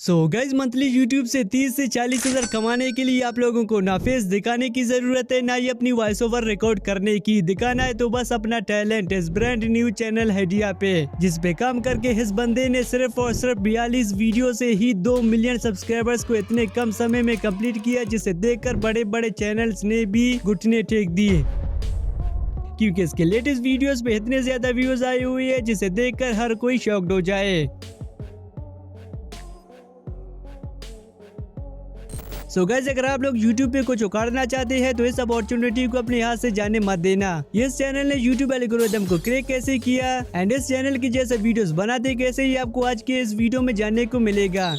So guys, monthly YouTube से 30 से 40 हजार कमाने के लिए आप लोगों को ना फेस दिखाने की जरूरत है, ना ही अपनी वॉइस ओवर रिकॉर्ड करने की। दिखाना है तो बस अपना टैलेंट। इस ब्रांड न्यू चैनल हैडिया पे, जिस पे काम करके इस बंदे ने सिर्फ और सिर्फ 42 वीडियो से ही 2 मिलियन सब्सक्राइबर्स को इतने कम समय में कंप्लीट किया, जिसे देखकर बड़े बड़े चैनल्स ने भी घुटने टेक दिए, क्योंकि इसके लेटेस्ट वीडियोस पे इतने ज्यादा व्यूज आए हुए हैं जिसे देखकर हर कोई शॉक्ड हो जाए। सो गाइस, अगर आप लोग YouTube पे कुछ उखाड़ना चाहते हैं तो इस अपॉर्चुनिटी को अपने हाथ से जाने मत देना। इस चैनल ने YouTube एल्गोरिथम को क्रैक कैसे किया एंड इस चैनल की जैसे वीडियोस बनाते कैसे, ही आपको आज के इस वीडियो में जानने को मिलेगा।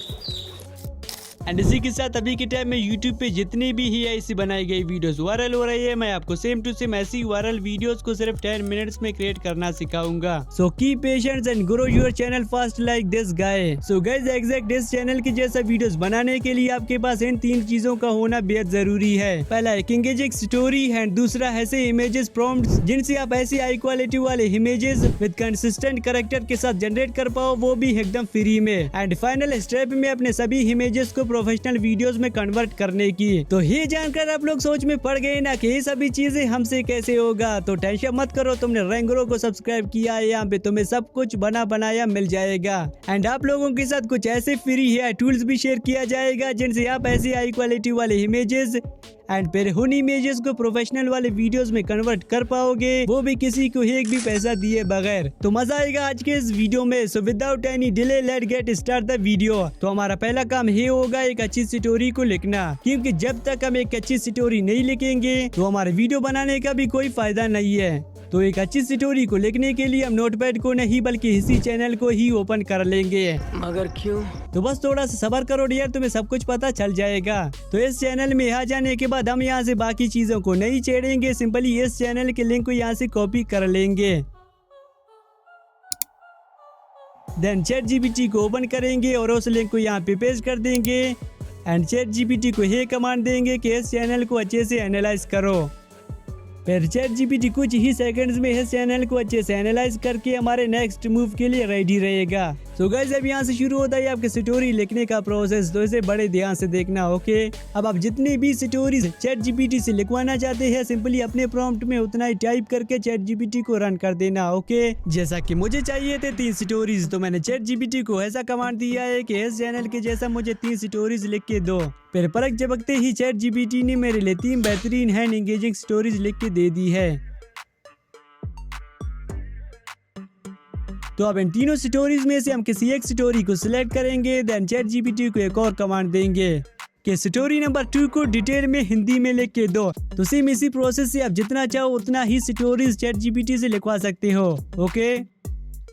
एंड इसी के साथ अभी के टाइम में YouTube पे जितनी भी ही ऐसी बनाई गई वीडियोस वायरल हो रही है, मैं आपको सेम टू सेम ऐसी वायरल वीडियोस को सिर्फ 10 मिनट्स में क्रिएट करना सिखाऊंगा। So keep patience and grow your channel fast like this guy. So guys, exact इस चैनल की जैसा वीडियोस बनाने के लिए आपके पास इन 3 चीजों का होना बेहद जरूरी है। पहला एक एंगेजिंग स्टोरी एंड दूसरा ऐसे इमेजेस प्रॉम्प्ट्स जिनसे आप ऐसी हाई क्वालिटी वाले इमेजेस विद कंसिस्टेंट कैरेक्टर के साथ जनरेट कर पाओ, वो भी एकदम फ्री में। एंड फाइनल स्टेप में अपने सभी इमेजेस को प्रोफेशनल वीडियोस में कन्वर्ट करने की। तो ये जानकर आप लोग सोच में पड़ गए ना कि ये सभी चीजें हमसे कैसे होगा, तो टेंशन मत करो, तुमने रैंगरो को सब्सक्राइब किया है, यहाँ पे तुम्हें सब कुछ बना बनाया मिल जाएगा। एंड आप लोगों के साथ कुछ ऐसे फ्री है टूल्स भी शेयर किया जाएगा जिनसे आप ऐसी हाई क्वालिटी वाले इमेजेस एंड फिर उन इमेजेस को प्रोफेशनल वाले वीडियोस में कन्वर्ट कर पाओगे, वो भी किसी को एक भी पैसा दिए बगैर। तो मजा आएगा आज के इस वीडियो में। So without any delay let get start the video. तो हमारा पहला काम ये होगा एक अच्छी स्टोरी को लिखना, क्योंकि जब तक हम एक अच्छी स्टोरी नहीं लिखेंगे तो हमारे वीडियो बनाने का भी कोई फायदा नहीं है। तो एक अच्छी स्टोरी को लिखने के लिए हम नोटपैड को नहीं बल्कि इसी चैनल को ही ओपन कर लेंगे। मगर क्यों? तो बस थोड़ा सा सब्र करो डियर, तुम्हें सब कुछ पता चल जाएगा। तो इस चैनल में आ जाने के बाद हम यहाँ से बाकी चीजों को नहीं छेड़ेंगे, सिंपली इस चैनल के लिंक को यहाँ से कॉपी कर लेंगे। देन ChatGPT को ओपन करेंगे और उस लिंक को यहाँ पे पेस्ट कर देंगे एंड ChatGPT को ये कमांड देंगे कि इस चैनल को अच्छे से एनालाइज करो। फिर ChatGPT कुछ ही सेकंड्स में इस चैनल को अच्छे से एनालाइज करके हमारे नेक्स्ट मूव के लिए रेडी रहेगा। सो गाइस, अब यहाँ से शुरू होता है आपके स्टोरी लिखने का प्रोसेस, तो इसे बड़े ध्यान से देखना। ओके, अब आप जितनी भी स्टोरीज ChatGPT से लिखवाना चाहते हैं, सिंपली अपने प्रॉम्प्ट में उतना ही टाइप करके ChatGPT को रन कर देना। ओके, जैसा कि मुझे चाहिए थे 3 स्टोरीज, तो मैंने ChatGPT को ऐसा कमांड दिया है कि इस चैनल के जैसा मुझे 3 स्टोरीज लिख के दो। फिर पलक झपकते ही ChatGPT ने मेरे लिए 3 बेहतरीन एंड एंगेजिंग स्टोरीज लिख के दे दी है। तो अब इन तीनों स्टोरीज में से हम किसी एक स्टोरी को सिलेक्ट करेंगे, देन ChatGPT को एक और कमांड देंगे कि स्टोरी नंबर 2 को डिटेल में हिंदी में लिख के दो। तो सेम इसी प्रोसेस से आप जितना चाहो उतना ही स्टोरीज ChatGPT से लिखवा सकते हो। ओके,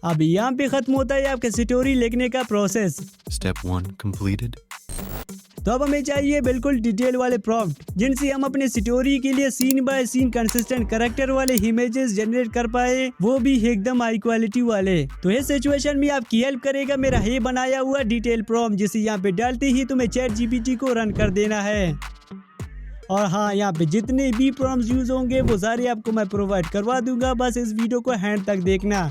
अब यहाँ पे खत्म होता है आपके स्टोरी लिखने का प्रोसेस। Step 1 completed. तो अब हमें चाहिए बिल्कुल डिटेल वाले प्रॉम्प्ट जिनसे हम अपने स्टोरी के लिए scene by scene consistent character वाले इमेजेस जनरेट कर पाए, वो भी एकदम हाई क्वालिटी वाले। तो इस सिचुएशन में आपकी हेल्प करेगा मेरा ये बनाया हुआ डिटेल प्रॉम्प्ट, जिसे यहाँ पे डालते ही तुम्हें ChatGPT को रन कर देना है। और हाँ, यहाँ पे जितने भी प्रॉम्प्ट्स यूज होंगे वो सारे आपको मैं प्रोवाइड करवा दूंगा, बस इस वीडियो को हैंड तक देखना।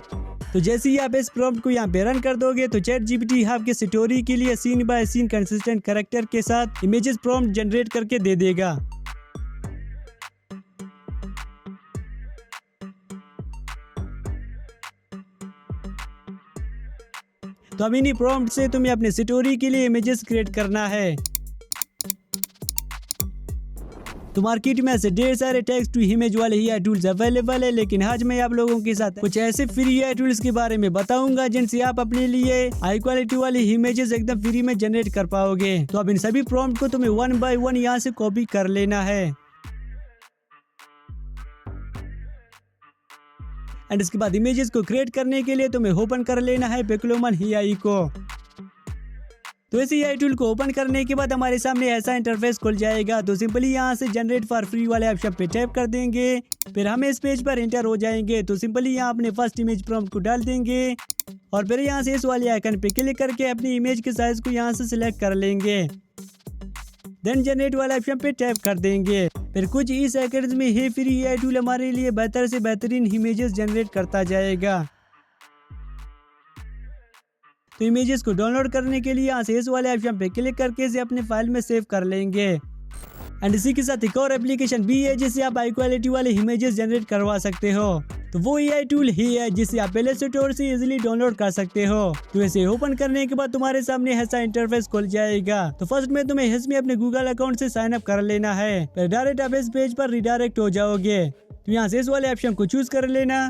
तो जैसे ही आप इस प्रॉम्प्ट को यहाँ पे रन कर दोगे तो ChatGPT आपके स्टोरी के लिए scene by scene consistent character के साथ इमेजेस प्रॉम्प्ट जनरेट करके दे देगा। तो अब इन्हीं प्रॉम्प्ट से तुम्हें अपने स्टोरी के लिए इमेजेस क्रिएट करना है। तो मार्केट में ऐसे ढेर सारे टेक्स्ट टू इमेज वाले AI टूल्स अवेलेबल है, लेकिन आज मैं आप लोगों के साथ कुछ ऐसे फ्री AI टूल्स के बारे में बताऊंगा जिनसे आप अपने लिए हाई क्वालिटी वाली इमेजेस एकदम फ्री में जनरेट कर पाओगे। तो अब इन सभी प्रॉम्प्ट को तुम्हें 1 बाय 1 यहाँ से कॉपी कर लेना है एंड इसके बाद इमेजेस को क्रिएट करने के लिए तुम्हें ओपन कर लेना है पिक्लोमन AI को। तो इस AI टूल को ओपन करने के बाद हमारे सामने ऐसा इंटरफेस खुल जाएगा। तो सिंपली यहाँ से जनरेट फॉर फ्री वाले ऑप्शन पे टैप कर देंगे, फिर हम इस पेज पर एंटर हो जाएंगे। तो सिंपली यहाँ अपने फर्स्ट इमेज प्रॉम्प्ट को डाल देंगे और फिर यहाँ से इस वाले आइकन पे क्लिक करके अपनी इमेज के साइज को यहाँ से सिलेक्ट कर लेंगे, देन जनरेट वाले ऑप्शन पे टैप कर देंगे। फिर कुछ ही सेकंड्स में ये फ्री AI टूल हमारे लिए बेहतर से बेहतरीन इमेजेस जनरेट करता जाएगा। तो इमेजेस को डाउनलोड करने के लिए यहाँ से इस वाले ऑप्शन पे क्लिक करके इसे अपने फाइल में सेव कर लेंगे। एंड इसी के साथ एक और एप्लीकेशन भी है जिससे आप हाई क्वालिटी वाले इमेजेस जनरेट करवा सकते हो। तो वो AI टूल ही है जिसे आप प्ले स्टोर से इजीली डाउनलोड कर सकते हो। तो इसे ओपन करने के बाद तुम्हारे सामने ऐसा इंटरफेस खुल जाएगा। तो फर्स्ट में तुम्हें इसमें अपने गूगल अकाउंट से साइन अप कर लेना है, फिर डायरेक्ट आप इस पेज पर रिडायरेक्ट हो जाओगे। तो यहाँ से इस वाले ऑप्शन को चूज कर लेना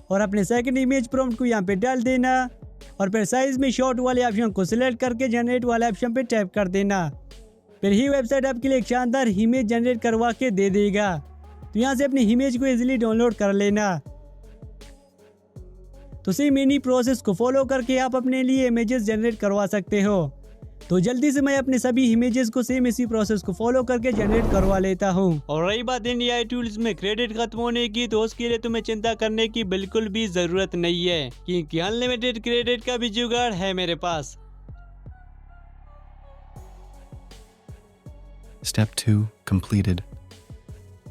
और अपने सेकंड इमेज प्रॉम्प्ट को यहाँ पे डाल देना और फिर साइज में शॉर्ट वाले ऑप्शन को सिलेक्ट करके जनरेट वाले ऑप्शन पे टैप कर देना। फिर ही वेबसाइट आपके लिए एक शानदार इमेज जनरेट करवा के दे देगा। तो यहाँ से अपनी इमेज को इजीली डाउनलोड कर लेना। तो सेम इन्हीं प्रोसेस को फॉलो करके आप अपने लिए इमेजेस जनरेट करवा सकते हो। तो जल्दी से मैं अपने सभी इमेजेस को सेम इसी प्रोसेस को फॉलो करके जनरेट करवा लेता हूँ। और रही बात इन AI टूल्स में क्रेडिट खत्म होने की, तो उसके लिए तुम्हें चिंता करने की बिल्कुल भी जरूरत नहीं है, क्योंकि अनलिमिटेड क्रेडिट का भी जुगाड़ है मेरे पास। Step 2 completed.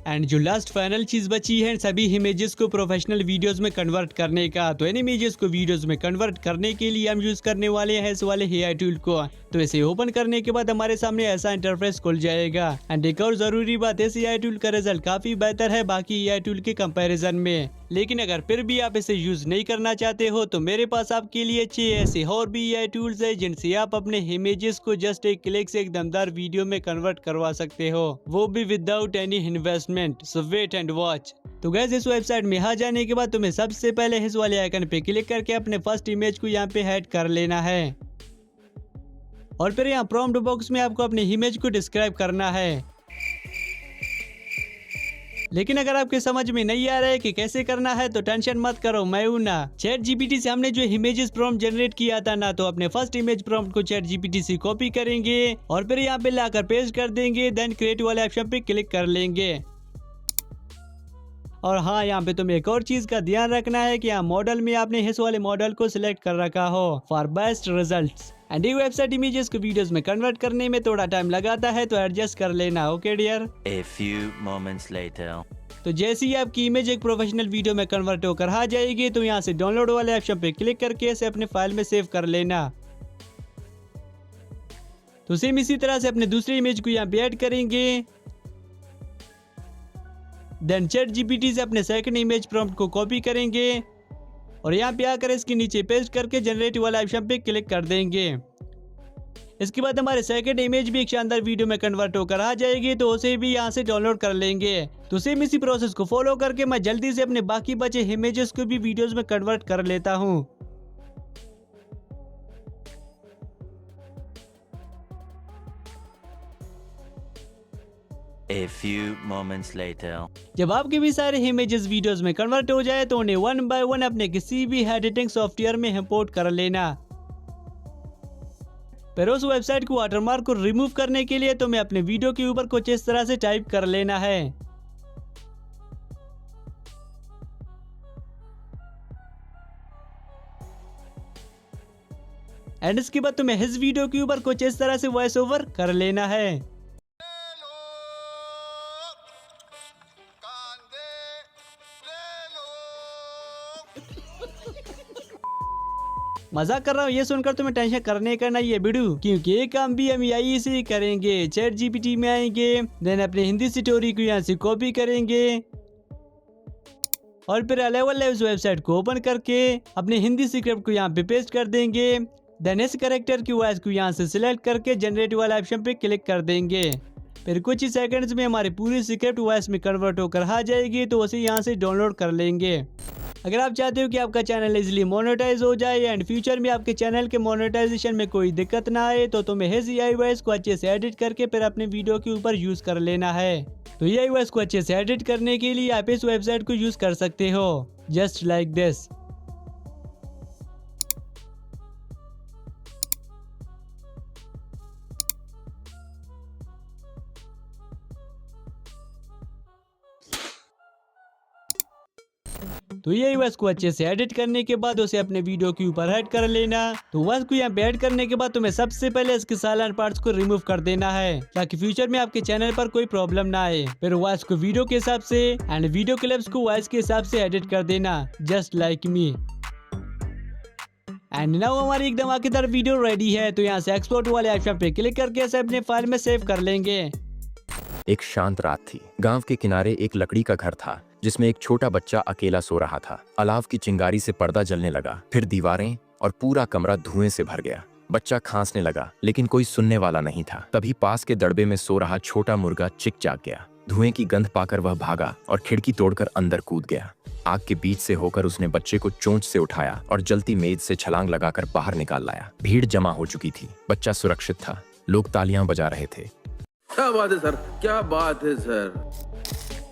एंड जो लास्ट फाइनल चीज बची है सभी इमेजेस को प्रोफेशनल वीडियोस में कन्वर्ट करने का। तो इन इमेजेस को वीडियोस में कन्वर्ट करने के लिए हम यूज करने वाले हैं इस वाले AI टूल को। तो इसे ओपन करने के बाद हमारे सामने ऐसा इंटरफेस खुल जाएगा। एंड एक और जरूरी बात, इस AI टूल का रिजल्ट काफी बेहतर है बाकी AI टूल के कंपैरिजन में। लेकिन अगर फिर भी आप इसे यूज नहीं करना चाहते हो तो मेरे पास आपके लिए अच्छे ऐसे और भी AI टूल्स है जिनसे आप अपने इमेजेस को जस्ट एक क्लिक से एक दमदार वीडियो में कन्वर्ट करवा सकते हो, वो भी without any investment. So wait and watch. तो गाइस इस वेबसाइट में आ जाने के बाद तुम्हें सबसे पहले इस वाले आइकन पे क्लिक करके अपने फर्स्ट इमेज को यहाँ पे ऐड कर लेना है और फिर यहाँ प्रॉम्प्ट बॉक्स में आपको अपनी इमेज को डिस्क्राइब करना है। लेकिन अगर आपके समझ में नहीं आ रहा है कि कैसे करना है तो टेंशन मत करो, मैं हूं ना। ChatGPT से हमने जो इमेजेस प्रॉम्प्ट जनरेट किया था ना, तो अपने फर्स्ट इमेज प्रॉम्प्ट को ChatGPT से कॉपी करेंगे और फिर यहाँ पे लाकर पेस्ट कर देंगे, देन क्रिएट वाले ऑप्शन पे क्लिक कर लेंगे। और हाँ, यहाँ पे तुम्हें एक और चीज का ध्यान रखना है कि यहाँ मॉडल में आपने इस वाले मॉडल को सिलेक्ट कर रखा हो फॉर बेस्ट रिजल्ट्स। एंड ये वेबसाइट इमेजेस को वीडियोस में कन्वर्ट करने में थोड़ा टाइम लगाता है, तो एडजस्ट कर लेना। Okay dear. A few moments later. तो जैसे ही आपकी इमेज एक प्रोफेशनल वीडियो में कन्वर्ट होकर आ जाएगी तो यहाँ से डाउनलोड वाले ऑप्शन पे क्लिक करके इसे अपने फाइल में सेव कर लेना। तो सेम इसी तरह से अपने दूसरी इमेज को यहाँ पे ऐड करेंगे, देन ChatGPT से अपने सेकंड इमेज प्रॉम्प्ट को कॉपी करेंगे और यहाँ पे आकर इसके नीचे पेस्ट करके जनरेट वाला ऑप्शन पे क्लिक कर देंगे। इसके बाद हमारे सेकंड इमेज भी एक शानदार वीडियो में कन्वर्ट होकर आ जाएगी, तो उसे भी यहाँ से डाउनलोड कर लेंगे। तो सेम इसी प्रोसेस को फॉलो करके मैं जल्दी से अपने बाकी बचे इमेजेस को भी वीडियोस में कन्वर्ट कर लेता हूँ। A few moments later. जब आपके भी सारे इमेजेस वीडियोस में कन्वर्ट हो जाए तो उन्हें वन बाय वन अपने किसी भी एडिटिंग सॉफ्टवेयर में इंपोर्ट कर लेना। फिर उस वेबसाइट को वाटरमार्क को रिमूव करने के लिए तुम्हें अपने वीडियो के ऊपर कुछ इस तरह से टाइप कर लेना है। एंड इसके बाद तुम्हें इस वीडियो के ऊपर कुछ इस तरह से वॉइस ओवर कर लेना है। मजाक कर रहा हूँ, ये सुनकर तुम्हें टेंशन करने का नहीं है बिडू, क्योंकि ये काम भी हम यही से ही करेंगे। ChatGPT में आएंगे, देन अपने हिंदी स्टोरी को यहाँ से कॉपी करेंगे और फिर लेवल उस वेबसाइट को ओपन करके अपने हिंदी स्क्रिप्ट को यहाँ पे पेस्ट कर देंगे, देन इस कैरेक्टर की वॉइस को यहाँ से सिलेक्ट करके जनरेट वाला ऑप्शन पे क्लिक कर देंगे। फिर कुछ ही सेकंड्स में हमारी पूरी स्क्रिप्ट वॉइस में कन्वर्ट होकर आ जाएगी, तो उसे यहाँ से डाउनलोड कर लेंगे। अगर आप चाहते हो कि आपका चैनल इजीली मोनेटाइज हो जाए एंड फ्यूचर में आपके चैनल के मोनेटाइजेशन में कोई दिक्कत ना आए, तो तुम्हें इस AI वॉइस को अच्छे से एडिट करके फिर अपने वीडियो के ऊपर यूज कर लेना है। तो AI वॉइस को अच्छे से एडिट करने के लिए आप इस वेबसाइट को यूज कर सकते हो, जस्ट लाइक दिस। तो ये वॉइस को अच्छे से एडिट करने के बाद उसे अपने वीडियो के ऊपर ऐड कर लेना। तो वॉइस को यहाँ पे ऐड करने के बाद तुम्हें सबसे पहले इसके साइलेंट पार्ट्स को रिमूव कर देना है, ताकि फ्यूचर में आपके चैनल पर कोई प्रॉब्लम ना आए। फिर वॉइस को वीडियो के हिसाब से एंड वीडियो क्लिप्स को वॉइस के हिसाब से एडिट कर देना, just like me. And now हमारी एक धमाकेदार वीडियो रेडी है। तो यहाँ से एक्सपोर्ट वाले ऑप्शन पे क्लिक करके इसे अपने फाइल में सेव कर लेंगे। एक शांत रात थी। गांव के किनारे एक लकड़ी का घर था जिसमें एक छोटा बच्चा अकेला सो रहा था। अलाव की चिंगारी से पर्दा जलने लगा, फिर दीवारें और पूरा कमरा धुएं से भर गया। बच्चा खांसने लगा लेकिन कोई सुनने वाला नहीं था। तभी पास के दड़बे में सो रहा छोटा मुर्गा चिक जाग गया। धुएं की गंध पाकर वह भागा और खिड़की तोड़कर अंदर कूद गया। आग के बीच से होकर उसने बच्चे को चोंच से उठाया और जलती मेज से छलांग लगाकर बाहर निकाल लाया। भीड़ जमा हो चुकी थी। बच्चा सुरक्षित था। लोग तालियां बजा रहे थे। क्या बात है सर, क्या बात है सर।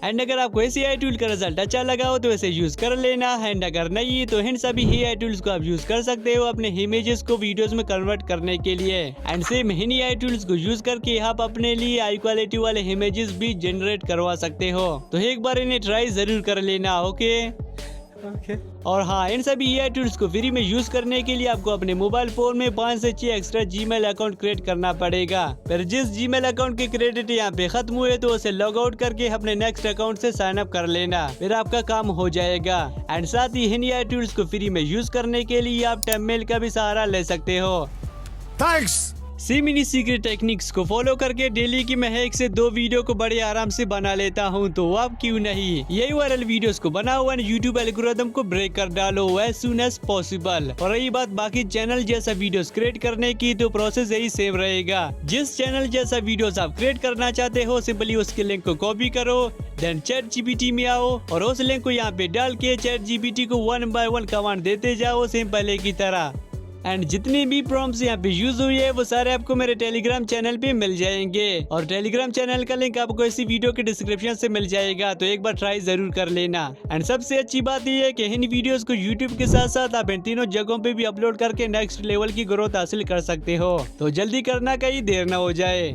एंड अगर आपको ऐसी AI टूल का रिजल्ट अच्छा लगा हो तो इसे यूज कर लेना। एंड अगर नहीं तो इन सभी AI टूल्स को आप यूज कर सकते हो अपने इमेजेस को वीडियोस में कन्वर्ट करने के लिए। And same in AI tools को यूज करके आप अपने लिए हाई क्वालिटी वाले इमेजेस भी जनरेट करवा सकते हो। तो एक बार इन्हें ट्राई जरूर कर लेना। ओके और हाँ, इन सभी AI टूल्स को फ्री में यूज करने के लिए आपको अपने मोबाइल फोन में 5 से 6 एक्स्ट्रा Gmail अकाउंट क्रिएट करना पड़ेगा। फिर जिस Gmail अकाउंट के क्रेडिट यहाँ पे खत्म हुए तो उसे लॉग आउट करके अपने नेक्स्ट अकाउंट से साइन अप कर लेना, फिर आपका काम हो जाएगा। एंड साथ ही इन AI टूल्स को फ्री में यूज करने के लिए आप टैबमेल का भी सहारा ले सकते हो। Thanks! सेम इन्हीं सीक्रेट टेक्निक्स को फॉलो करके डेली की मैं 1 से 2 वीडियो को बड़े आराम से बना लेता हूं, तो आप क्यों नहीं यही वायरल वीडियोस को बनाओ और यूट्यूब एल्गोरिथम को ब्रेक कर डालो एज सून एज पॉसिबल। और रही बात बाकी चैनल जैसा वीडियोस क्रिएट करने की, तो प्रोसेस यही सेम रहेगा। जिस चैनल जैसा वीडियोस आप क्रिएट करना चाहते हो सिंपली उसके लिंक को कॉपी करो, देन ChatGPT में आओ और उस लिंक को यहाँ पे डाल के ChatGPT को 1 by 1 कमांड देते जाओ सेम पहले की तरह। एंड जितनी भी प्रॉम्प्ट्स यहाँ पे यूज हुई है वो सारे आपको मेरे टेलीग्राम चैनल पे मिल जाएंगे। और टेलीग्राम चैनल का लिंक आपको इसी वीडियो के डिस्क्रिप्शन से मिल जाएगा, तो एक बार ट्राई जरूर कर लेना। एंड सबसे अच्छी बात ये है कि इन वीडियोस को यूट्यूब के साथ साथ आप इन तीनों जगहों पे भी अपलोड करके नेक्स्ट लेवल की ग्रोथ हासिल कर सकते हो। तो जल्दी करना, कहीं देर ना हो जाए।